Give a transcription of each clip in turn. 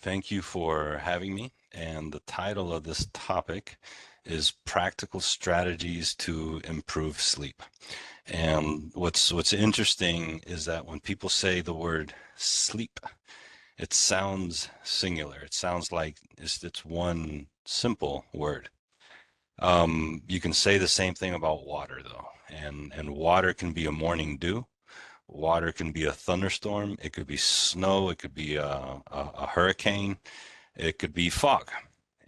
Thank you for having me. And the title of this topic is Practical Strategies to Improve Sleep. And what's interesting is that when people say the word sleep, it sounds singular. It sounds like it's one simple word. You can say the same thing about water though. And water can be a morning dew. Water can be a thunderstorm. It could be snow. It could be a hurricane. It could be fog.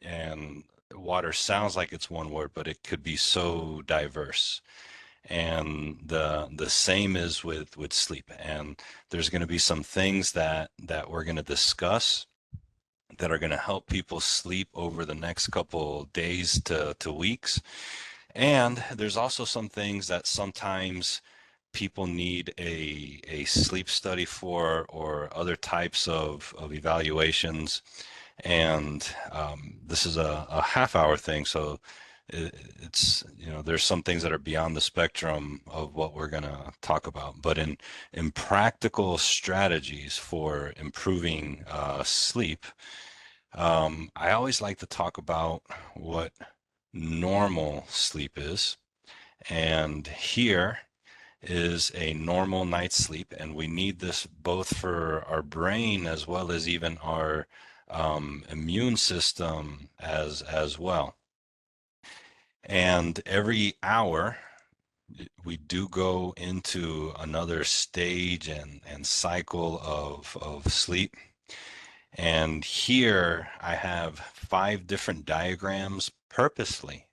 And water sounds like it's one word, but it could be so diverse. And the same is with sleep. And there's going to be some things that we're going to discuss that are going to help people sleep over the next couple days to weeks. And there's also some things that sometimes people need a sleep study for, or other types of evaluations. And this is a half hour thing, so it's, there's some things that are beyond the spectrum of what we're going to talk about. But in practical strategies for improving sleep, I always like to talk about what normal sleep is. And here is a normal night's sleep, and we need this both for our brain as well as even our immune system as well. And every hour, we do go into another stage and cycle of sleep. And here I have 5 different diagrams purposely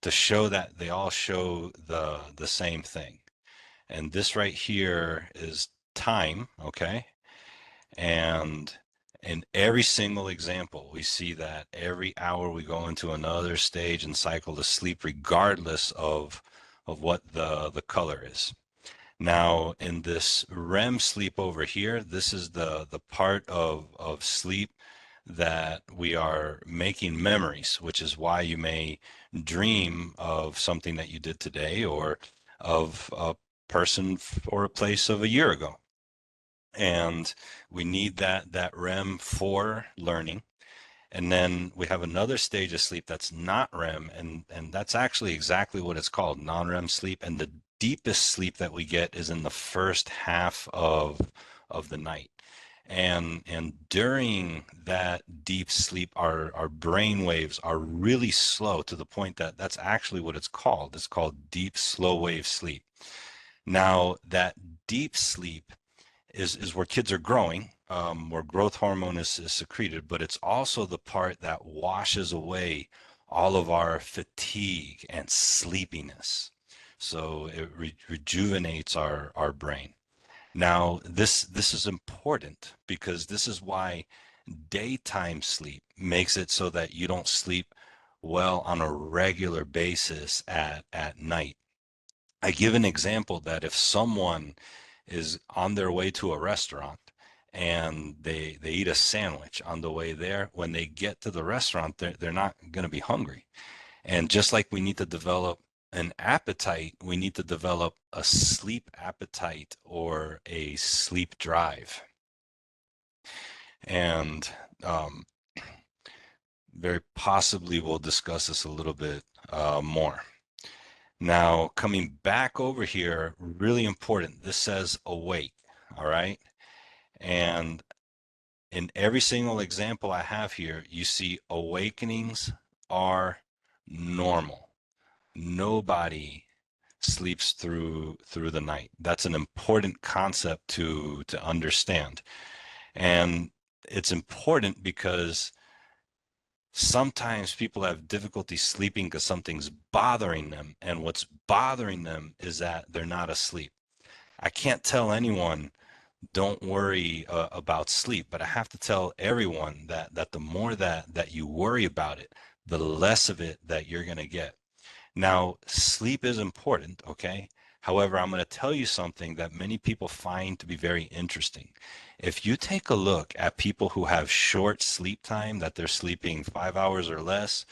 to show that they all show the same thing. And this right here is time, okay? And in every single example, we see that every hour we go into another stage and cycle of sleep, regardless of what the color is. Now, in this REM sleep over here, this is the part of sleep that we are making memories, which is why you may dream of something that you did today, or of a person or a place of a year ago. And we need that REM for learning. And then we have another stage of sleep that's not REM, and that's actually exactly what it's called, non-REM sleep. And the deepest sleep that we get is in the first half of the night. And during that deep sleep, our brain waves are really slow, to the point that that's actually what it's called. It's called deep slow wave sleep. Now, that deep sleep is where kids are growing, where growth hormone is secreted, but it's also the part that washes away all of our fatigue and sleepiness. So it rejuvenates our brain. Now, this is important because this is why daytime sleep makes it so that you don't sleep well on a regular basis at night. I give an example that if someone is on their way to a restaurant and they eat a sandwich on the way there, when they get to the restaurant, they're not going to be hungry. And just like we need to develop an appetite, we need to develop a sleep appetite or a sleep drive. And um, very possibly we'll discuss this a little bit more. Now, coming back over here, really important. This says awake, all right? And in every single example I have here, you see awakenings are normal. Nobody sleeps through the night. That's an important concept to understand. And it's important because sometimes people have difficulty sleeping because something's bothering them, and what's bothering them is that they're not asleep. I can't tell anyone don't worry about sleep, but I have to tell everyone that the more that you worry about it, the less of it that you're going to get. Now, sleep is important, okay? However, I'm going to tell you something that many people find to be very interesting. If you take a look at people who have short sleep time, that they're sleeping 5 hours or less,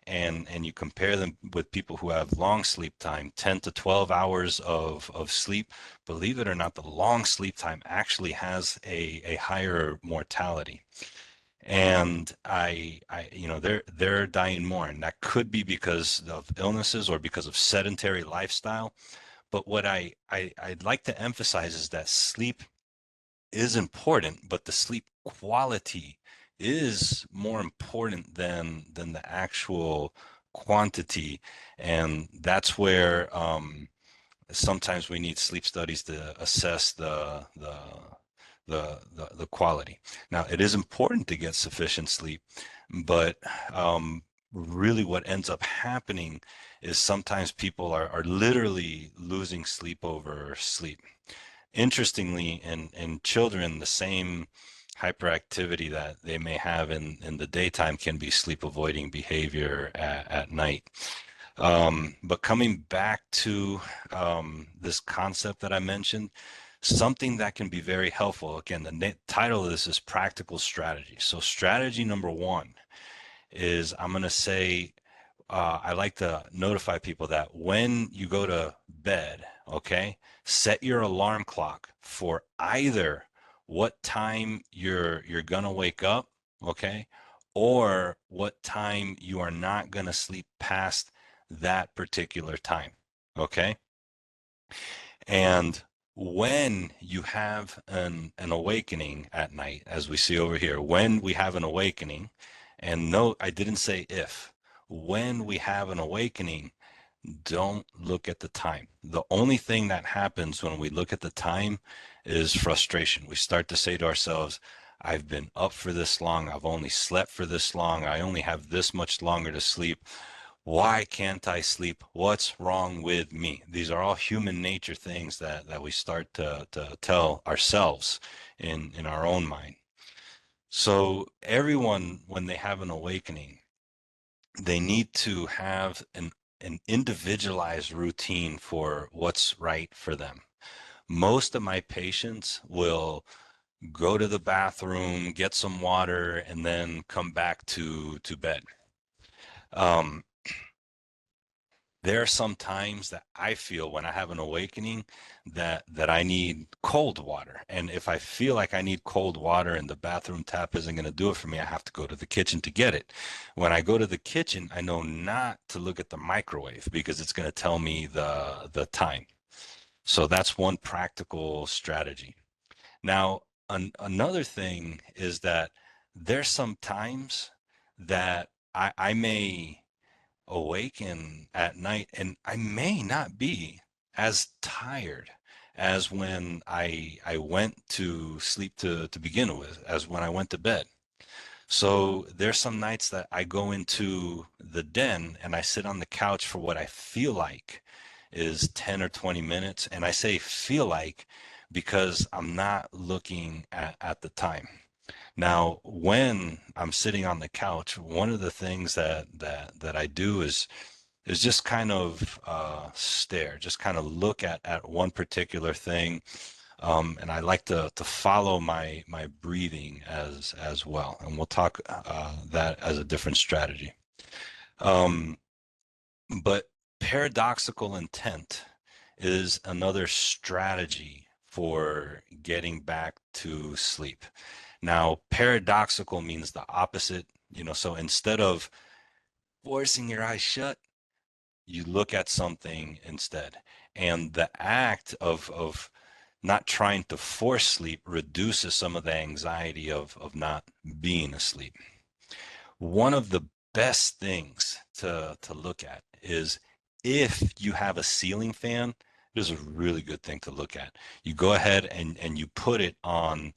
and you compare them with people who have long sleep time, 10 to 12 hours of sleep, believe it or not, the long sleep time actually has a higher mortality. And they're dying more, and that could be because of illnesses or because of sedentary lifestyle. But what I'd like to emphasize is that sleep is important, but the sleep quality is more important than the actual quantity. And that's where sometimes we need sleep studies to assess the quality. Now, it is important to get sufficient sleep, but really what ends up happening is sometimes people are literally losing sleep over sleep. Interestingly, in children, the same hyperactivity that they may have in the daytime can be sleep avoiding behavior at night. But coming back to this concept that I mentioned, something that can be very helpful. Again, the title of this is Practical Strategy. So strategy number one is I'm going to say, I like to notify people that when you go to bed, okay, set your alarm clock for either what time you're going to wake up, okay, or what time you are not going to sleep past that particular time, okay? And when you have an awakening at night, as we see over here, when we have an awakening, and no, I didn't say if, when we have an awakening, don't look at the time. The only thing that happens when we look at the time is frustration. We start to say to ourselves, I've been up for this long. I've only slept for this long. I only have this much longer to sleep. Why can't I sleep? What's wrong with me? These are all human nature things that we start to tell ourselves in our own mind. So everyone, when they have an awakening, they need to have an individualized routine for what's right for them. Most of my patients will go to the bathroom, get some water, and then come back to bed. Um, there are some times that I feel when I have an awakening that I need cold water. And if I feel like I need cold water and the bathroom tap isn't going to do it for me, I have to go to the kitchen to get it. When I go to the kitchen, I know not to look at the microwave because it's going to tell me the time. So that's one practical strategy. Now, another thing is that there's some times that I may awaken at night and I may not be as tired as when I went to sleep to begin with, as when I went to bed. So there's some nights that I go into the den and I sit on the couch for what I feel like is 10 or 20 minutes. And I say feel like because I'm not looking at the time. Now, when I'm sitting on the couch, one of the things that I do is just kind of stare, just kind of look at one particular thing, and I like to follow my breathing as well, and we'll talk that as a different strategy. Um, but paradoxical intent is another strategy for getting back to sleep. Now, paradoxical means the opposite, so instead of forcing your eyes shut, you look at something instead. And the act of not trying to force sleep reduces some of the anxiety of not being asleep. One of the best things to look at is if you have a ceiling fan, it is a really good thing to look at. You go ahead and you put it on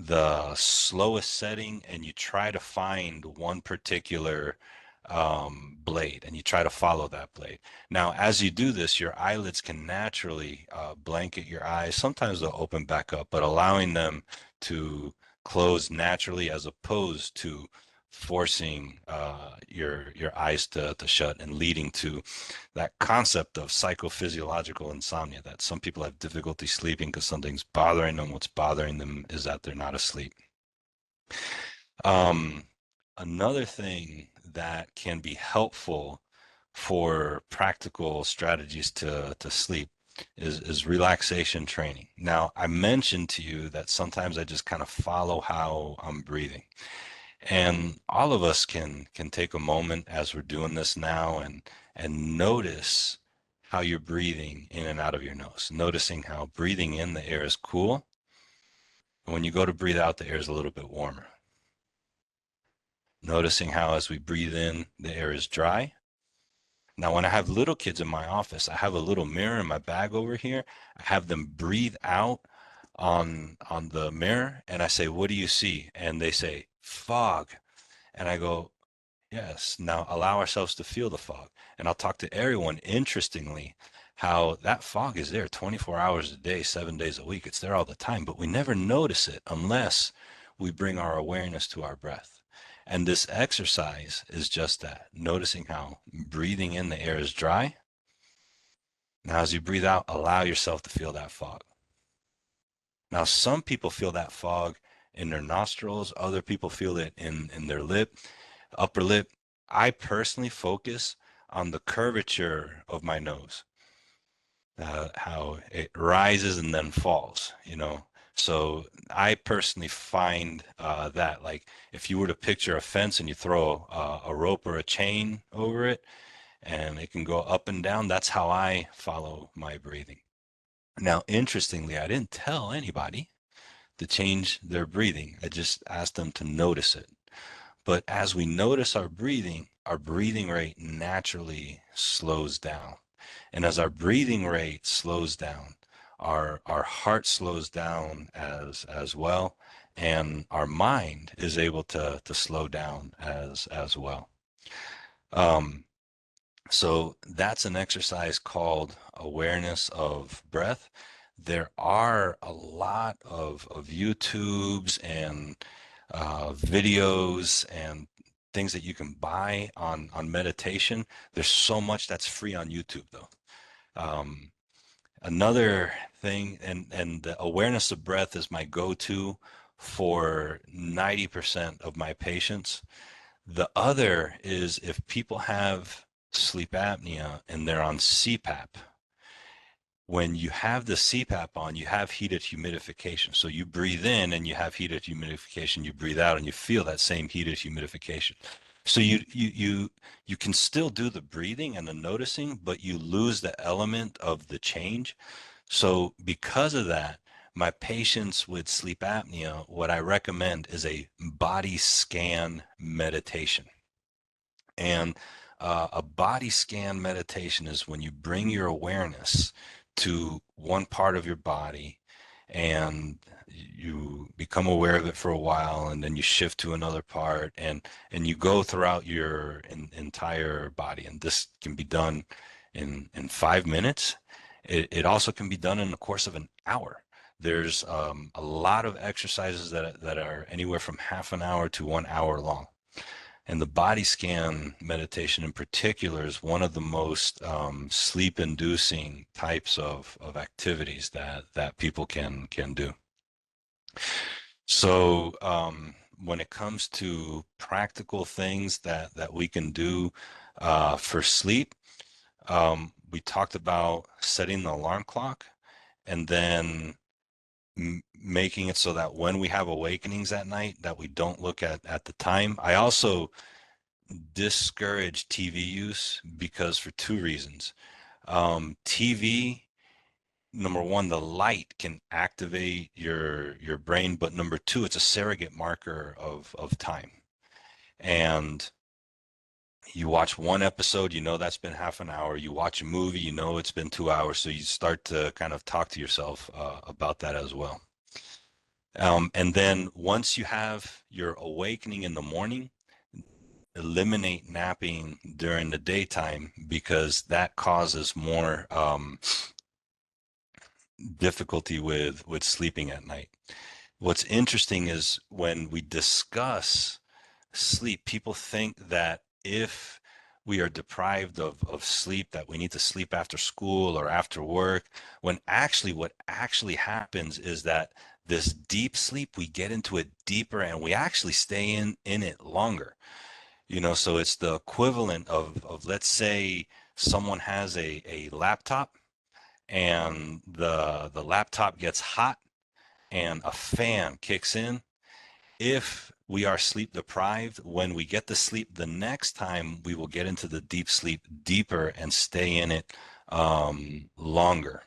the slowest setting and you try to find one particular blade and you try to follow that blade. Now, as you do this, your eyelids can naturally blanket your eyes. Sometimes they'll open back up, but allowing them to close naturally as opposed to forcing your eyes to shut and leading to that concept of psychophysiological insomnia, that some people have difficulty sleeping because something's bothering them. What's bothering them is that they're not asleep. Um, Another thing that can be helpful for practical strategies to sleep is relaxation training. Now, I mentioned to you that sometimes I just kind of follow how I'm breathing. And all of us can take a moment as we're doing this now and notice how you're breathing in and out of your nose, noticing how breathing in the air is cool. And when you go to breathe out, the air is a little bit warmer. Noticing how as we breathe in, the air is dry. Now, when I have little kids in my office, I have a little mirror in my bag over here. I have them breathe out on the mirror, and I say, "What do you see?" And they say, "Fog." And I go, "Yes, now allow ourselves to feel the fog." And I'll talk to everyone, interestingly, how that fog is there 24 hours a day, 7 days a week. It's there all the time, but we never notice it unless we bring our awareness to our breath. And this exercise is just that, noticing how breathing in the air is dry. Now, as you breathe out, allow yourself to feel that fog. Now, some people feel that fog in their nostrils, other people feel it in their lip, upper lip. I personally focus on the curvature of my nose, how it rises and then falls, you know. So I personally find that, like, if you were to picture a fence and you throw a rope or a chain over it and it can go up and down, that's how I follow my breathing. Now, interestingly, I didn't tell anybody to change their breathing. I just asked them to notice it. But as we notice our breathing rate naturally slows down. And as our breathing rate slows down, our heart slows down as well, and our mind is able to slow down as well. Um, so that's an exercise called awareness of breath. There are a lot of YouTubes and videos and things that you can buy on meditation. There's so much that's free on YouTube though. Um, Another thing, and the awareness of breath is my go-to for 90% of my patients. The other is if people have sleep apnea and they're on CPAP. When you have the CPAP on, you have heated humidification. So you breathe in and you have heated humidification. You breathe out and you feel that same heated humidification. So you can still do the breathing and the noticing, but you lose the element of the change. So because of that, my patients with sleep apnea, what I recommend is a body scan meditation. And a body scan meditation is when you bring your awareness to one part of your body and you become aware of it for a while, and then you shift to another part, and you go throughout your entire body. And this can be done in 5 minutes. It also can be done in the course of an hour. There's a lot of exercises that are anywhere from half an hour to 1 hour long. And the body scan meditation in particular is one of the most sleep-inducing types of activities that people can do. So when it comes to practical things that we can do for sleep, we talked about setting the alarm clock and then making it so that when we have awakenings at night that we don't look at the time. I also discourage TV use because for two reasons. TV, number one, the light can activate your brain, but number two, it's a surrogate marker of time. And you watch one episode, you know that's been half an hour. You watch a movie, you know it's been 2 hours. So you start to kind of talk to yourself about that as well. And then once you have your awakening in the morning, eliminate napping during the daytime because that causes more difficulty with sleeping at night. What's interesting is when we discuss sleep, people think that if we are deprived of sleep, that we need to sleep after school or after work, when actually what actually happens is that this deep sleep, we get into it deeper and we actually stay in it longer. You know, so it's the equivalent of let's say someone has a laptop and the laptop gets hot and a fan kicks in. If we are sleep deprived. When we get to sleep the next time, we will get into the deep sleep deeper and stay in it longer.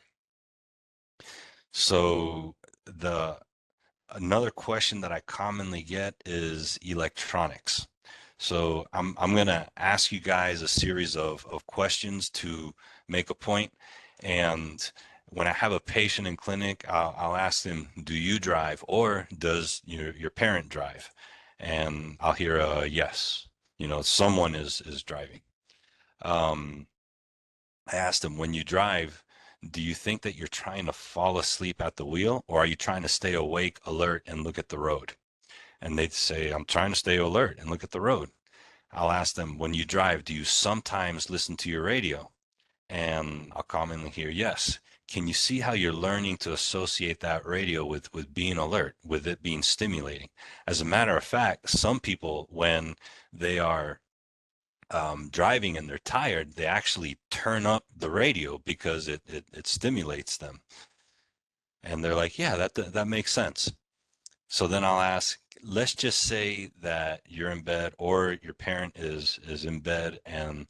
So the another question that I commonly get is electronics. So I'm gonna ask you guys a series of questions to make a point. And when I have a patient in clinic, I'll ask them, do you drive or does your parent drive? And I'll hear a yes. You know, someone is driving. Um, I asked them, when you drive, do you think that you're trying to fall asleep at the wheel or are you trying to stay awake, alert, and look at the road? And they'd say, I'm trying to stay alert and look at the road. I'll ask them, when you drive, do you sometimes listen to your radio? And I'll commonly hear yes. Can you see how you're learning to associate that radio with being alert, with it being stimulating? As a matter of fact, some people, when they are driving and they're tired, they actually turn up the radio because it stimulates them. And they're like, yeah, that makes sense. So then I'll ask, let's just say that you're in bed or your parent is in bed and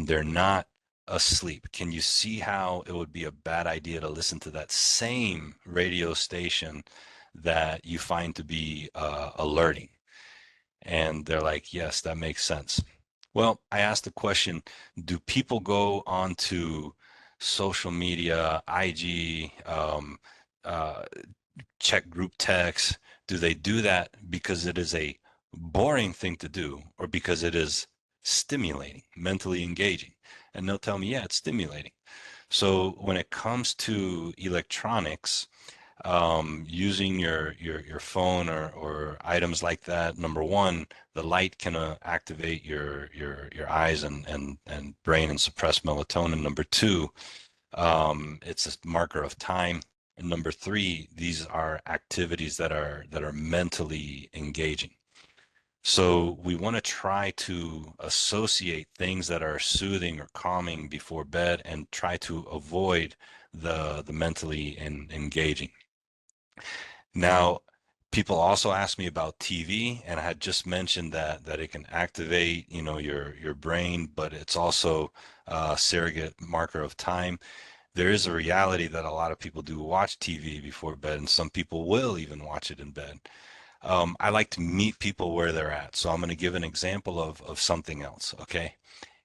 they're not asleep. Can you see how it would be a bad idea to listen to that same radio station that you find to be alerting? And they're like, yes, that makes sense. Well, I asked the question, do people go onto social media, IG, uh, check group text? Do they do that because it is a boring thing to do or because it is stimulating, mentally engaging? And they'll tell me, yeah, it's stimulating. So when it comes to electronics, using your phone or items like that, number one, the light can activate your eyes and brain and suppress melatonin. Number two, it's a marker of time. And number three, these are activities that are mentally engaging. So we want to try to associate things that are soothing or calming before bed and try to avoid the mentally engaging. Now, people also ask me about TV, and I had just mentioned that it can activate, your brain, but it's also a surrogate marker of time. There is a reality that a lot of people do watch TV before bed, and some people will even watch it in bed. I like to meet people where they're at, so I'm going to give an example of something else. Okay,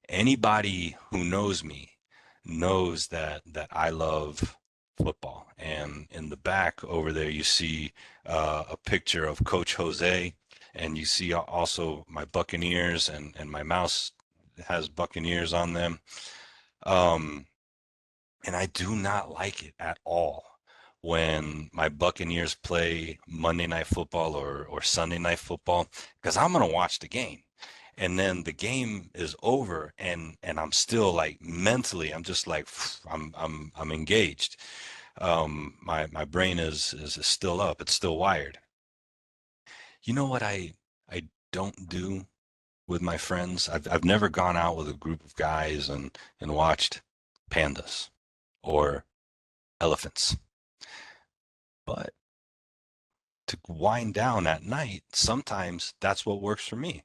anybody who knows me knows that I love football. And in the back over there, you see a picture of Coach Jose, and you see also my Buccaneers, and my mouse has Buccaneers on them. Um, and I do not like it at all when my Buccaneers play Monday Night Football or Sunday Night Football because I'm gonna watch the game, and then the game is over, and I'm still like mentally, I'm just like I'm engaged. My brain is still up, it's still wired. You know what I don't do with my friends? I've never gone out with a group of guys and watched pandas or elephants. But to wind down at night, sometimes that's what works for me.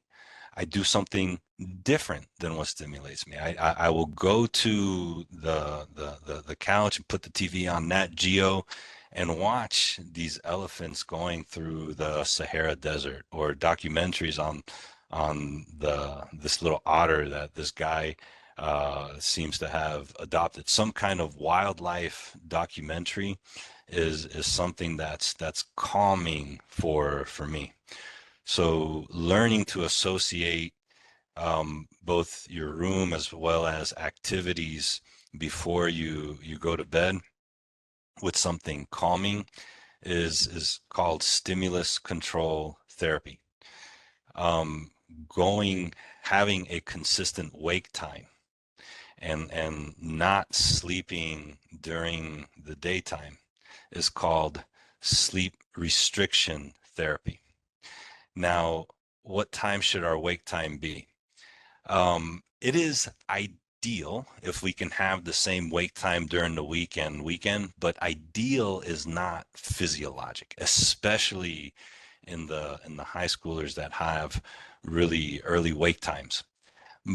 I do something different than what stimulates me. I will go to the couch and put the TV on Nat Geo and watch these elephants going through the Sahara Desert, or documentaries on this little otter that this guy seems to have adopted. Some kind of wildlife documentary is something that's calming for me. So learning to associate both your room as well as activities before you go to bed with something calming is called stimulus control therapy. Um, going Having a consistent wake time and not sleeping during the daytime is called sleep restriction therapy. Now, what time should our wake time be? It is ideal if we can have the same wake time during the weekend, but ideal is not physiologic, especially in the high schoolers that have really early wake times.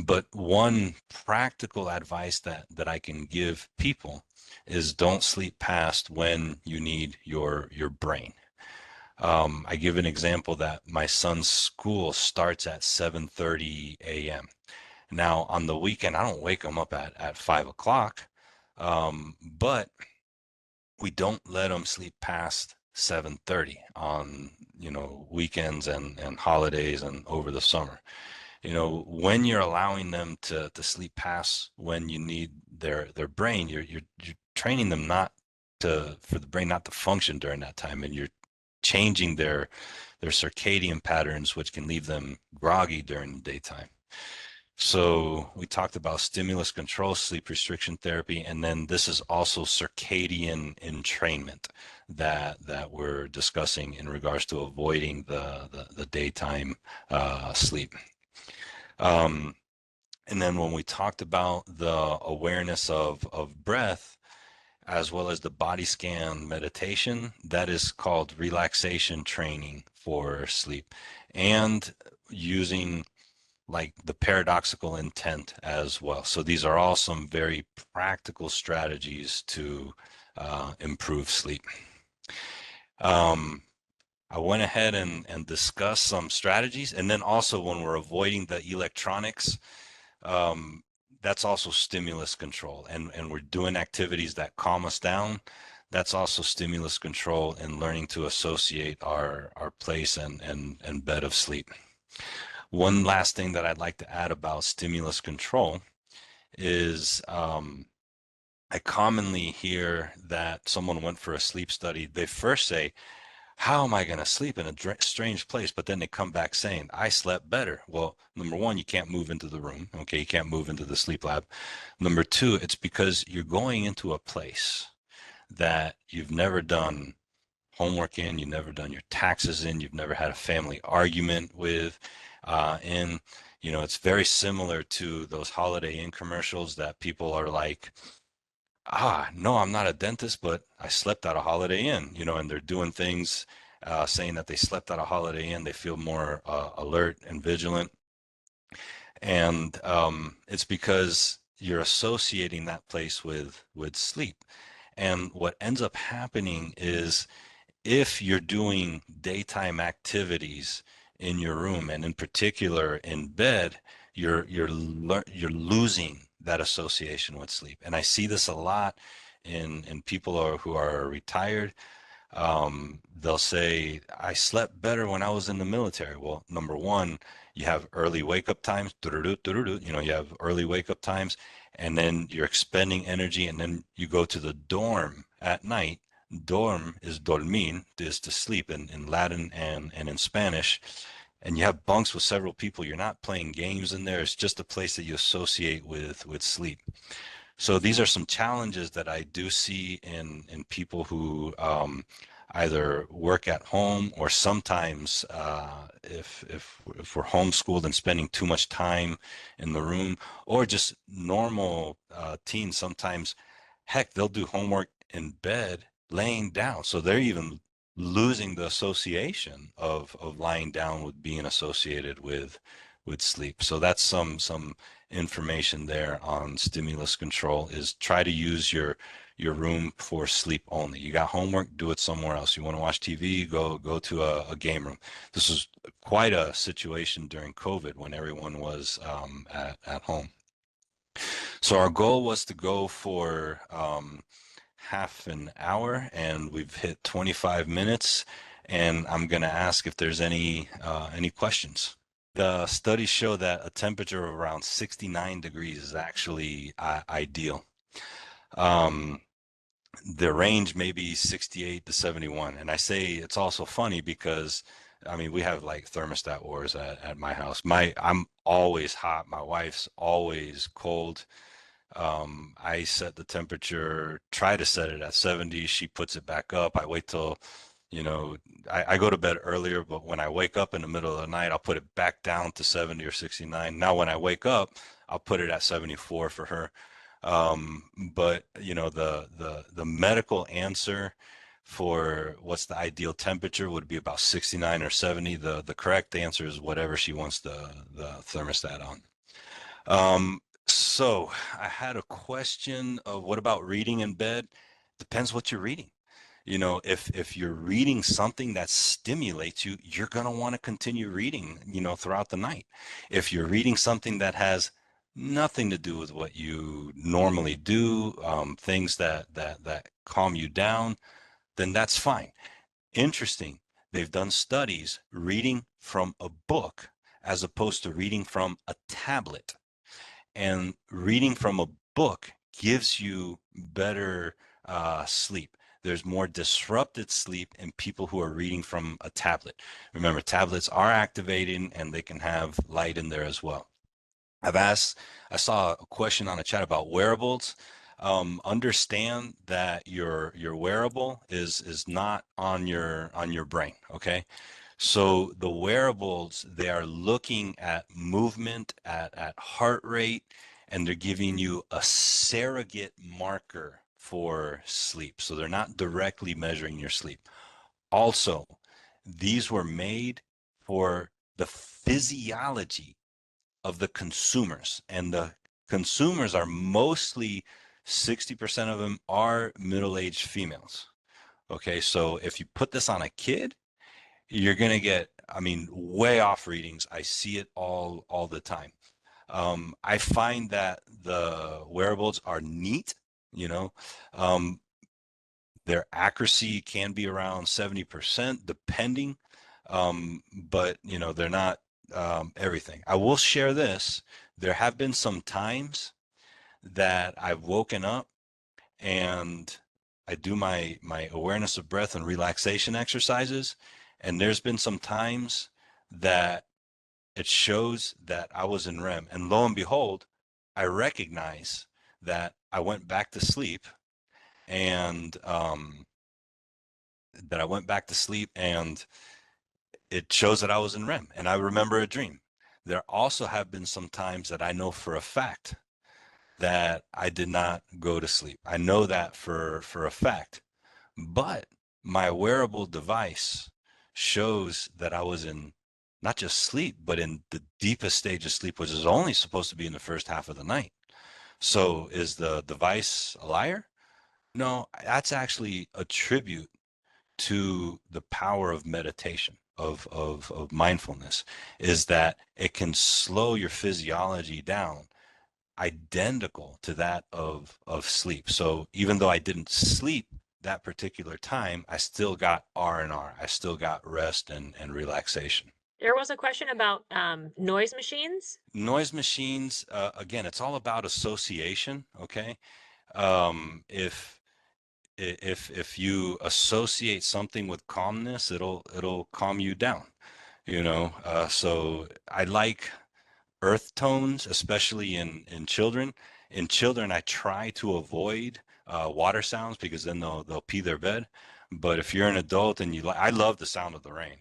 But one practical advice that I can give people is don't sleep past when you need your brain. I give an example that my son's school starts at 7:30 a.m. Now on the weekend, I don't wake him up at 5 o'clock, but we don't let them sleep past 7:30 on, weekends and holidays and over the summer. When you're allowing them to sleep past when you need their brain, you're training them not to for the brain not to function during that time, and you're changing their circadian patterns, which can leave them groggy during the daytime. So we talked about stimulus control, sleep restriction therapy, and then this is also circadian entrainment that we're discussing in regards to avoiding the daytime sleep. Um, and then when we talked about the awareness of breath, as well as the body scan meditation, that is called relaxation training for sleep, and using like the paradoxical intent as well. So these are all some very practical strategies to improve sleep. I went ahead and discussed some strategies, and then also when we're avoiding the electronics, um, that's also stimulus control, and we're doing activities that calm us down. That's also stimulus control and learning to associate our place and bed of sleep. One last thing that I'd like to add about stimulus control is I commonly hear that someone went for a sleep study. They first say, how am I going to sleep in a strange place? But then they come back saying, I slept better. Well, number one, you can't move into the room. Okay. You can't move into the sleep lab. Number two, it's because you're going into a place that you've never done homework in, you've never done your taxes in, you've never had a family argument with in. It's very similar to those Holiday Inn commercials that people are like, no, I'm not a dentist, but I slept at a Holiday Inn, and they're doing things saying that they slept at a Holiday Inn. They feel more alert and vigilant. And it's because you're associating that place with sleep. And what ends up happening is if you're doing daytime activities in your room, and in particular in bed, you're losing that association with sleep. And I see this a lot in people who are retired. They'll say, I slept better when I was in the military. Well, number one, you have early wake up times, you have early wake up times, and then you're expending energy, and then you go to the dorm at night. Dorm is dormir, is to sleep in Latin and in Spanish. And you have bunks with several people. You're not playing games in there. It's just a place that you associate with sleep. So these are some challenges that I do see in people who either work at home, or sometimes if we're homeschooled and spending too much time in the room, or just normal teens. Sometimes, heck, they'll do homework in bed, laying down. So they're even losing the association of lying down with being associated with sleep. So that's some information there on stimulus control. Is try to use your room for sleep only. You got homework, do it somewhere else. You want to watch TV, go to a game room. This was quite a situation during COVID when everyone was at home. So our goal was to go for half an hour, and we've hit 25 minutes. And I'm going to ask if there's any questions. The studies show that a temperature of around 69 degrees is actually ideal. The range may be 68 to 71. And I say it's also funny because, I mean, we have like thermostat wars at my house. I'm always hot. My wife's always cold. I set the temperature, try to set it at 70. She puts it back up. I wait till, I go to bed earlier, but when I wake up in the middle of the night, I'll put it back down to 70 or 69. Now, when I wake up, I'll put it at 74 for her. But the medical answer for what's the ideal temperature would be about 69 or 70. The correct answer is whatever she wants the thermostat on. So I had a question of what about reading in bed? Depends what you're reading. You know, if you're reading something that stimulates you, you're going to want to continue reading, you know, throughout the night. If you're reading something that has nothing to do with what you normally do, things that calm you down, then that's fine. Interesting. They've done studies reading from a book as opposed to reading from a tablet. And reading from a book gives you better sleep. There's more disrupted sleep in people who are reading from a tablet. Remember, tablets are activating and they can have light in there as well. I saw a question on a chat about wearables. Understand that your wearable is not on your brain. Okay, so the wearables, they are looking at movement, at heart rate, and they're giving you a surrogate marker for sleep. So they're not directly measuring your sleep. Also, these were made for the physiology of the consumers, and the consumers are mostly 60% of them are middle-aged females. Okay, so if you put this on a kid, you're going to get, I mean, way off readings. I see it all the time. I find that the wearables are neat, you know. Um, their accuracy can be around 70% depending, but you know, they're not everything. I will share this. There have been some times that I've woken up and I do my awareness of breath and relaxation exercises, and there's been some times that it shows that I was in REM, and lo and behold, I recognize that I went back to sleep, and it shows that I was in REM, and I remember a dream. There also have been some times that I know for a fact that I did not go to sleep. I know that for a fact. But my wearable device shows that I was in not just sleep, but in the deepest stage of sleep, which is only supposed to be in the first half of the night. So is the device a liar? No, that's actually a tribute to the power of meditation, of mindfulness, is that it can slow your physiology down identical to that of sleep. So even though I didn't sleep that particular time, I still got R&R. I still got rest and relaxation. There was a question about noise machines. Noise machines, again, it's all about association. Okay, if if you associate something with calmness, it'll calm you down. You know, so I like earth tones, especially in children. In children, I try to avoid water sounds because then they'll pee their bed. But if you're an adult and you like, I love the sound of the rain.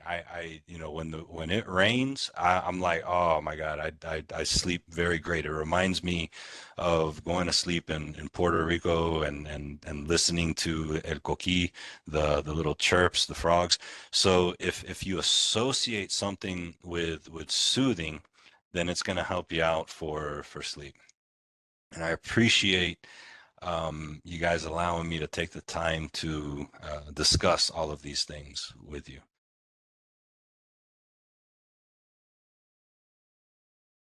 You know, when it rains, I'm like, oh my God, I sleep very great. It reminds me of going to sleep in Puerto Rico and listening to El Coqui, the little chirps, the frogs. So if you associate something with soothing, then it's going to help you out for sleep. And I appreciate you guys allowing me to take the time to discuss all of these things with you.